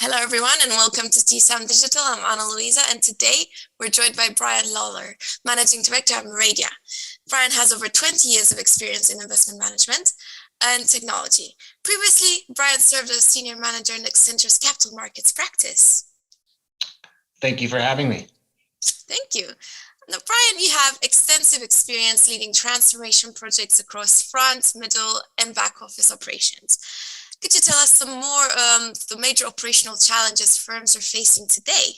Hello, everyone, and welcome to TSAM Digital. I'm Ana Luisa, and today we're joined by Brian Lollar, Managing Director at Meradia. Brian has over 20 years of experience in investment management and technology. Previously, Brian served as Senior Manager in Accenture's Capital Markets practice. Thank you for having me. Thank you. Now, Brian, you have extensive experience leading transformation projects across front, middle, and back office operations. Could you tell us some more the major operational challenges firms are facing today?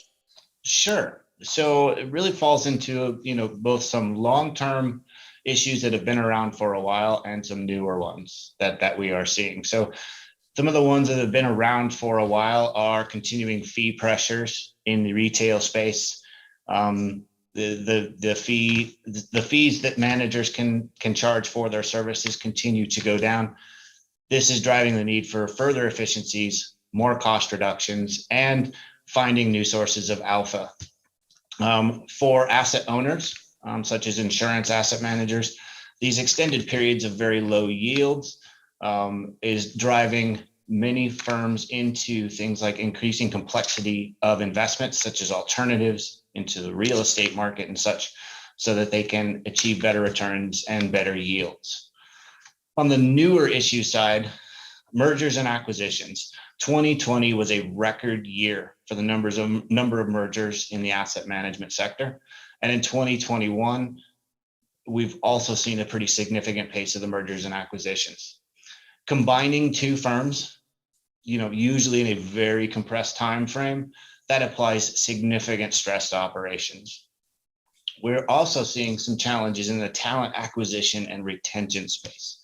Sure. So it really falls into, both some long-term issues that have been around for a while and some newer ones that we are seeing. So some of the ones that have been around for a while are continuing fee pressures in the retail space. The fees that managers can charge for their services continue to go down. This is driving the need for further efficiencies, more cost reductions, and finding new sources of alpha. For asset owners, such as insurance asset managers, these extended periods of very low yields is driving many firms into things like increasing complexity of investments, such as alternatives into the real estate market and such, so that they can achieve better returns and better yields. On the newer issue side, mergers and acquisitions. 2020 was a record year for the number of mergers in the asset management sector. And in 2021, we've also seen a pretty significant pace of the mergers and acquisitions. Combining two firms, usually in a very compressed time frame, that applies significant stress to operations. We're also seeing some challenges in the talent acquisition and retention space.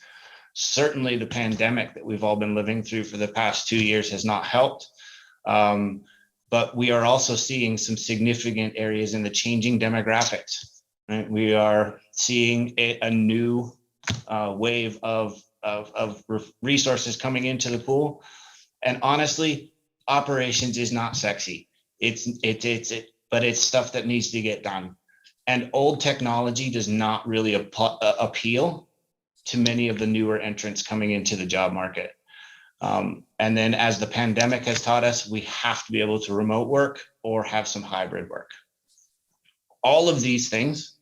Certainly the pandemic that we've all been living through for the past 2 years has not helped. But we are also seeing some significant areas in the changing demographics. Right? We are seeing a new wave of resources coming into the pool. And honestly, operations is not sexy. But it's stuff that needs to get done. And old technology does not really appeal to many of the newer entrants coming into the job market. And then as the pandemic has taught us, we have to be able to remote work or have some hybrid work. All of these things,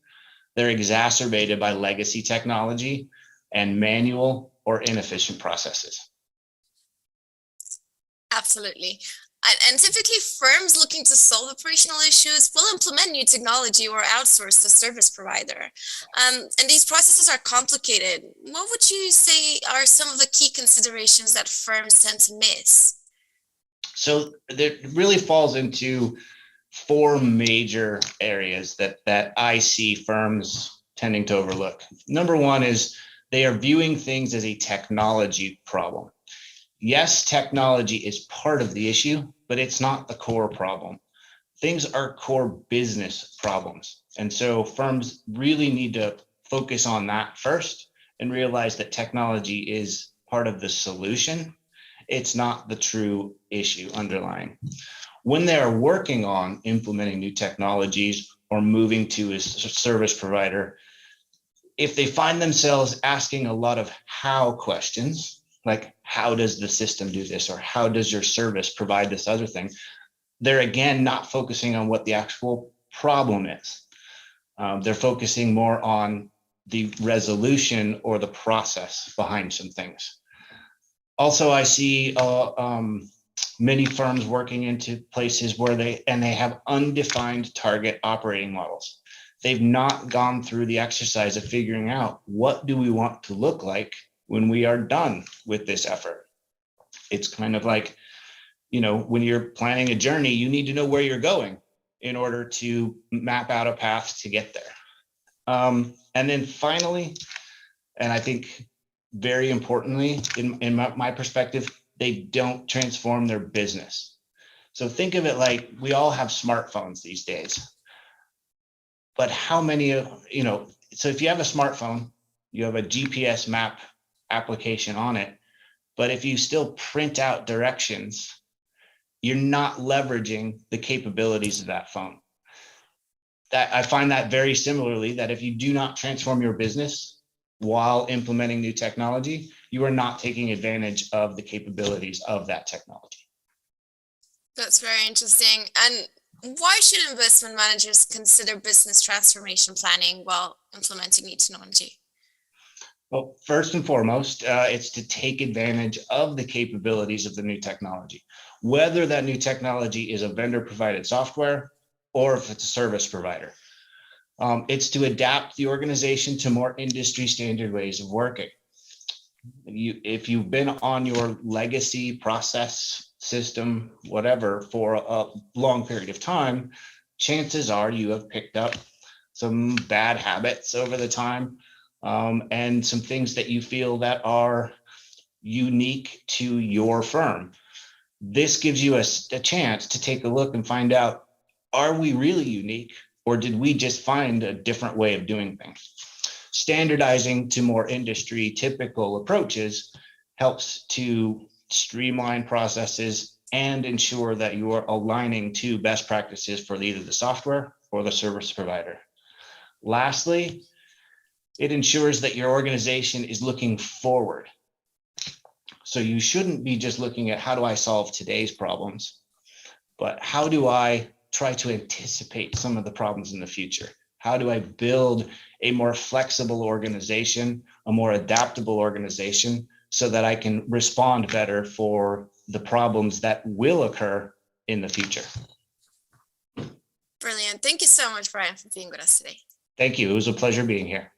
they're exacerbated by legacy technology and manual or inefficient processes. Absolutely. And typically, firms looking to solve operational issues will implement new technology or outsource the service provider. And these processes are complicated. What would you say are some of the key considerations that firms tend to miss? So it really falls into four major areas that I see firms tending to overlook. Number one is they are viewing things as a technology problem. Yes, technology is part of the issue, but it's not the core problem. Things are core business problems. And so firms really need to focus on that first and realize that technology is part of the solution. It's not the true issue underlying. When they are working on implementing new technologies or moving to a service provider, if they find themselves asking a lot of how questions, like how does the system do this, or how does your service provide this other thing, they're again not focusing on what the actual problem is. They're focusing more on the resolution or the process behind some things. Also, I see many firms working into places where they have undefined target operating models. They've not gone through the exercise of figuring out what do we want to look like when we are done with this effort. It's kind of like, when you're planning a journey, you need to know where you're going in order to map out a path to get there. And then finally, and I think very importantly, in my perspective, they don't transform their business. So think of it like we all have smartphones these days. But how many, so if you have a smartphone, you have a GPS map application on it, but if you still print out directions, you're not leveraging the capabilities of that phone. That I find that very similarly, that if you do not transform your business while implementing new technology, you are not taking advantage of the capabilities of that technology. That's very interesting. And why should investment managers consider business transformation planning while implementing new technology? Well, first and foremost, it's to take advantage of the capabilities of the new technology, whether that new technology is a vendor provided software or if it's a service provider. It's to adapt the organization to more industry standard ways of working. If you've been on your legacy process system, whatever, for a long period of time, chances are you have picked up some bad habits over the time, and some things that you feel that are unique to your firm. This gives you a chance to take a look and find out, are we really unique, or did we just find a different way of doing things? Standardizing to more industry typical approaches helps to streamline processes and ensure that you are aligning to best practices for either the software or the service provider. Lastly, it ensures that your organization is looking forward. So you shouldn't be just looking at how do I solve today's problems, but how do I try to anticipate some of the problems in the future? How do I build a more flexible organization, a more adaptable organization, so that I can respond better for the problems that will occur in the future? Brilliant. Thank you so much, Brian, for being with us today. Thank you. It was a pleasure being here.